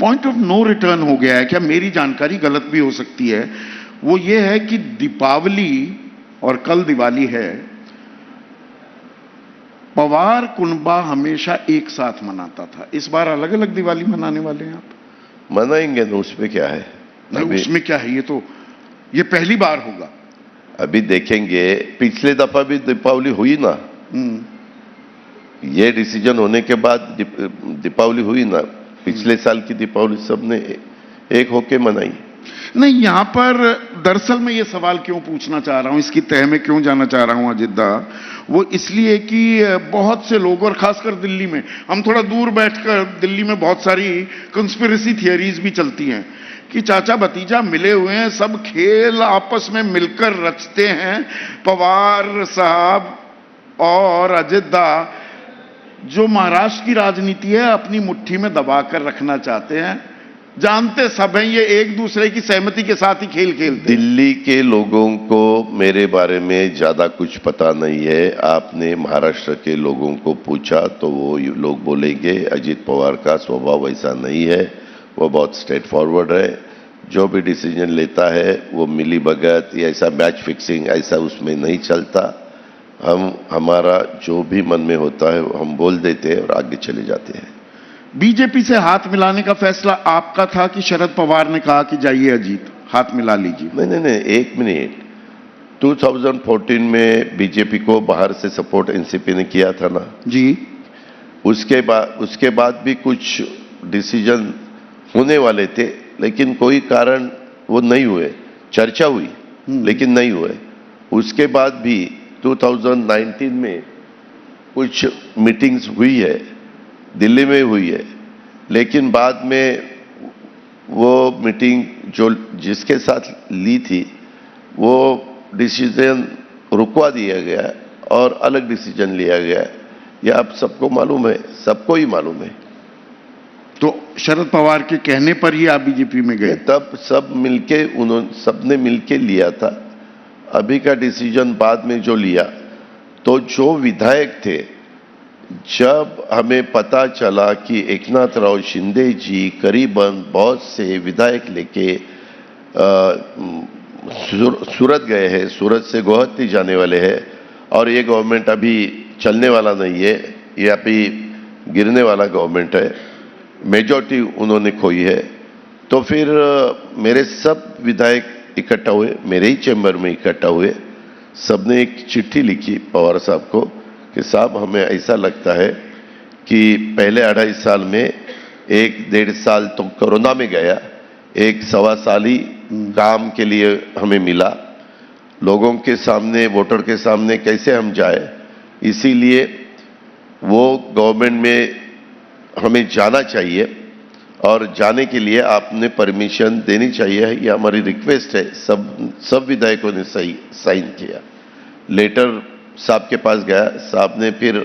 Point of no return हो गया है, क्या मेरी जानकारी गलत भी हो सकती है, वो ये है कि दीपावली और कल दिवाली है, पवार कुनबा हमेशा एक साथ मनाता था, इस बार अलग अलग दिवाली मनाने वाले हैं आप? मनाएंगे ना, उसमें क्या है? नहीं, उसमें क्या है, ये पहली बार होगा। अभी देखेंगे, पिछले दफा भी दीपावली हुई ना, ये डिसीजन होने के बाद दीपावली हुई ना, पिछले साल की दीपावली सबने एक होके मनाई। नहीं, यहां पर दरअसल मैं ये सवाल क्यों पूछना चाह रहा हूं, इसकी तह में क्यों जाना चाह रहा हूं अजित दा, वो इसलिए कि बहुत से लोग, और खासकर दिल्ली में, हम थोड़ा दूर बैठकर, दिल्ली में बहुत सारी कंस्पिरेसी थियरीज भी चलती हैं कि चाचा भतीजा मिले हुए हैं, सब खेल आपस में मिलकर रचते हैं, पवार साहब और अजित दा जो महाराष्ट्र की राजनीति है अपनी मुट्ठी में दबाकर रखना चाहते हैं, जानते सब हैं ये एक दूसरे की सहमति के साथ ही खेल खेलते हैं। दिल्ली के लोगों को मेरे बारे में ज्यादा कुछ पता नहीं है। आपने महाराष्ट्र के लोगों को पूछा तो वो लोग बोलेंगे अजित पवार का स्वभाव वैसा नहीं है, वो बहुत स्ट्रेट फॉरवर्ड है, जो भी डिसीजन लेता है वो मिली भगत या ऐसा मैच फिक्सिंग ऐसा उसमें नहीं चलता। हमारा जो भी मन में होता है हम बोल देते हैं और आगे चले जाते हैं। बीजेपी से हाथ मिलाने का फैसला आपका था कि शरद पवार ने कहा कि जाइए अजीत हाथ मिला लीजिए? नहीं, एक मिनट, 2014 में बीजेपी को बाहर से सपोर्ट एनसीपी ने किया था ना जी, उसके बाद भी कुछ डिसीजन होने वाले थे, लेकिन कोई कारण वो नहीं हुए। चर्चा हुई लेकिन नहीं हुए। उसके बाद भी 2019 में कुछ मीटिंग्स हुई है, दिल्ली में हुई है, लेकिन बाद में वो मीटिंग जो जिसके साथ ली थी वो डिसीजन रुकवा दिया गया और अलग डिसीजन लिया गया। यह आप सबको मालूम है, सबको ही मालूम है। तो शरद पवार के कहने पर ही आप बीजेपी में गए? तब सबने मिलके लिया था। अभी का डिसीजन बाद में जो लिया, तो जो विधायक थे, जब हमें पता चला कि एकनाथ राव शिंदे जी करीबन बहुत से विधायक लेके सूरत गए हैं, सूरत से गुवाहाटी जाने वाले हैं और ये गवर्नमेंट अभी चलने वाला नहीं है, ये अभी गिरने वाला गवर्नमेंट है, मेजॉरिटी उन्होंने खोई है, तो फिर मेरे सब विधायक इकट्ठा हुए, मेरे ही चैम्बर में इकट्ठा हुए, सबने एक चिट्ठी लिखी पवार साहब को कि साहब हमें ऐसा लगता है कि पहले 2.5 साल में 1-1.5 साल तो कोरोना में गया, 1-1.25 साल ही काम के लिए हमें मिला, लोगों के सामने, वोटर के सामने कैसे हम जाए, इसीलिए वो गवर्नमेंट में हमें जाना चाहिए और जाने के लिए आपने परमिशन देनी चाहिए, ये हमारी रिक्वेस्ट है। सब विधायकों ने सही साइन किया। लेटर साहब के पास गया, साहब ने फिर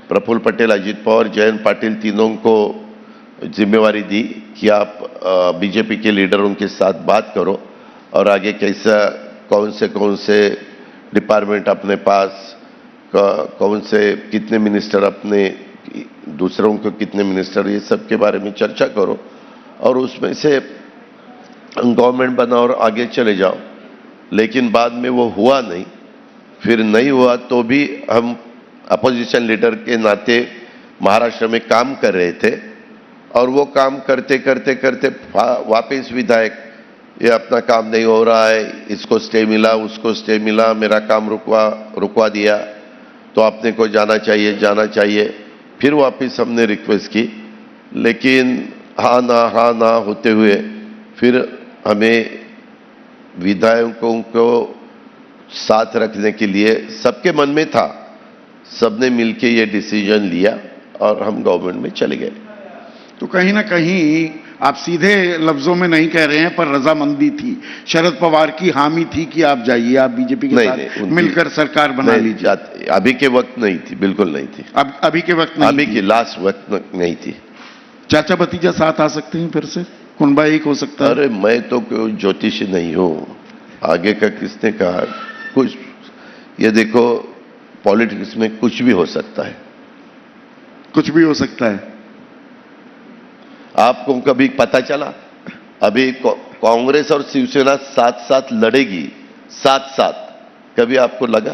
प्रफुल्ल पटेल, अजित पवार, जयंत पाटिल तीनों को जिम्मेवारी दी कि आप बीजेपी के लीडरों के साथ बात करो और आगे कैसा, कौन से डिपार्टमेंट अपने पास, कौन से कितने मिनिस्टर अपने, दूसरों को कितने मिनिस्टर, ये सब के बारे में चर्चा करो और उसमें से गवर्नमेंट बनाओ और आगे चले जाओ। लेकिन बाद में वो हुआ नहीं। फिर नहीं हुआ तो भी हम अपोजिशन लीडर के नाते महाराष्ट्र में काम कर रहे थे और वो काम करते करते करते वापस विधायक, ये अपना काम नहीं हो रहा है, इसको स्टे मिला, उसको स्टे मिला, मेरा काम रुकवा दिया, तो आपने को जाना चाहिए। फिर वापस हमने रिक्वेस्ट की, लेकिन हाँ ना होते हुए फिर हमें विधायकों को साथ रखने के लिए सबके मन में था, सबने मिलके ये डिसीजन लिया और हम गवर्नमेंट में चले गए। तो कहीं ना कहीं आप सीधे लफ्जों में नहीं कह रहे हैं, पर रजामंदी थी, शरद पवार की हामी थी कि आप जाइए, आप बीजेपी के साथ मिलकर सरकार बना लीजिए। अभी के वक्त नहीं थी, बिल्कुल नहीं थी। अभी के वक्त नहीं, अभी की लास्ट वक्त नहीं थी। चाचा भतीजा साथ आ सकते हैं फिर से, कुनबा एक हो सकता है? अरे मैं तो ज्योतिषी नहीं हूं, आगे का किसने कहा कुछ, ये देखो पॉलिटिक्स में कुछ भी हो सकता है, कुछ भी हो सकता है। आपको कभी पता चला? अभी कांग्रेस और शिवसेना साथ साथ लड़ेगी, साथ साथ, कभी आपको लगा?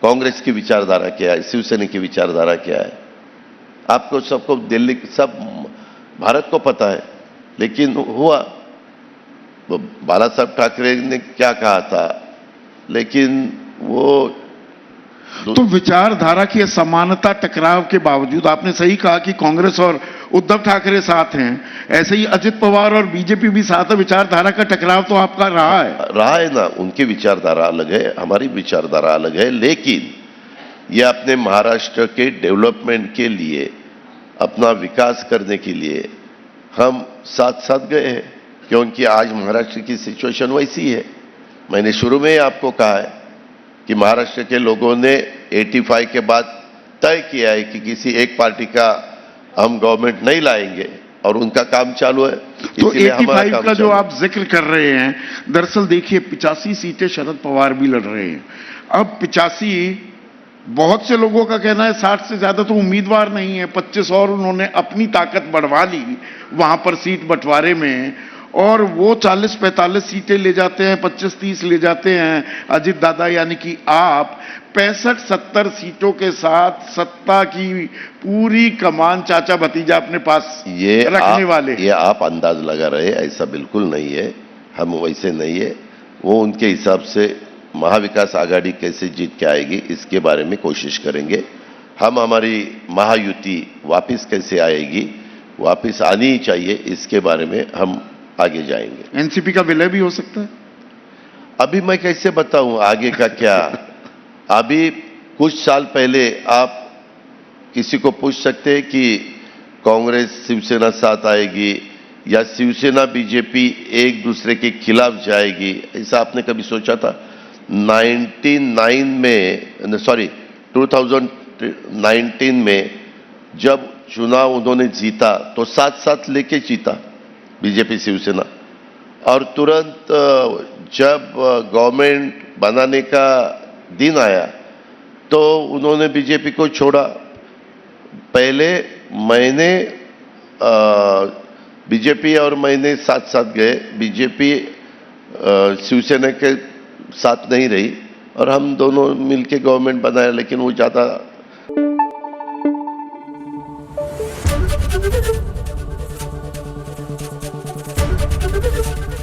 कांग्रेस की विचारधारा क्या है, शिवसेना की विचारधारा क्या है, आपको सबको, दिल्ली सब भारत को पता है। लेकिन हुआ, बाला साहब ठाकरे ने क्या कहा था, लेकिन वो तो विचारधारा की असमानता, टकराव के बावजूद आपने सही कहा कि कांग्रेस और उद्धव ठाकरे साथ हैं, ऐसे ही अजित पवार और बीजेपी भी साथ है। विचारधारा का टकराव तो आपका रहा है ना। उनकी विचारधारा अलग है, हमारी विचारधारा अलग है, लेकिन ये अपने महाराष्ट्र के डेवलपमेंट के लिए, अपना विकास करने के लिए हम साथ साथ गए हैं, क्योंकि आज महाराष्ट्र की सिचुएशन वैसी है। मैंने शुरू में ही आपको कहा है कि महाराष्ट्र के लोगों ने 85 के बाद तय किया है कि किसी एक पार्टी का हम गवर्नमेंट नहीं लाएंगे, और उनका काम चालू है। तो 85 का जो आप जिक्र कर रहे हैं, दरअसल देखिए 85 सीटें शरद पवार भी लड़ रहे हैं। अब 85, बहुत से लोगों का कहना है 60 से ज्यादा तो उम्मीदवार नहीं है, 25 और उन्होंने अपनी ताकत बढ़वा ली वहां पर सीट बंटवारे में, और वो 40-45 सीटें ले जाते हैं, 25-30 ले जाते हैं अजित दादा, यानी कि आप 65-70 सीटों के साथ सत्ता की पूरी कमान चाचा भतीजा अपने पास ये रखने वाले। ये आप अंदाज लगा रहे हैं, ऐसा बिल्कुल नहीं है, हम वैसे नहीं है। वो उनके हिसाब से महाविकास आघाड़ी कैसे जीत के आएगी, इसके बारे में कोशिश करेंगे। हम हमारी महायुति वापस कैसे आएगी, वापस आनी ही चाहिए, इसके बारे में हम आगे जाएंगे। एनसीपी का विलय भी हो सकता है। अभी मैं कैसे बताऊं आगे का क्या? अभी कुछ साल पहले आप किसी को पूछ सकते हैं कि कांग्रेस शिवसेना साथ आएगी या शिवसेना बीजेपी एक दूसरे के खिलाफ जाएगी, ऐसा आपने कभी सोचा था? 2019 में जब चुनाव उन्होंने जीता तो साथ साथ लेके जीता बीजेपी शिवसेना, और तुरंत जब गवर्नमेंट बनाने का दिन आया तो उन्होंने बीजेपी को छोड़ा। पहले मैंने बीजेपी और मैंने साथ साथ गए, बीजेपी शिवसेना के साथ नहीं रही, और हम दोनों मिलके गवर्नमेंट बनाया, लेकिन वो ज्यादा।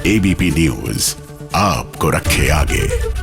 एबीपी न्यूज आपको रखे आगे।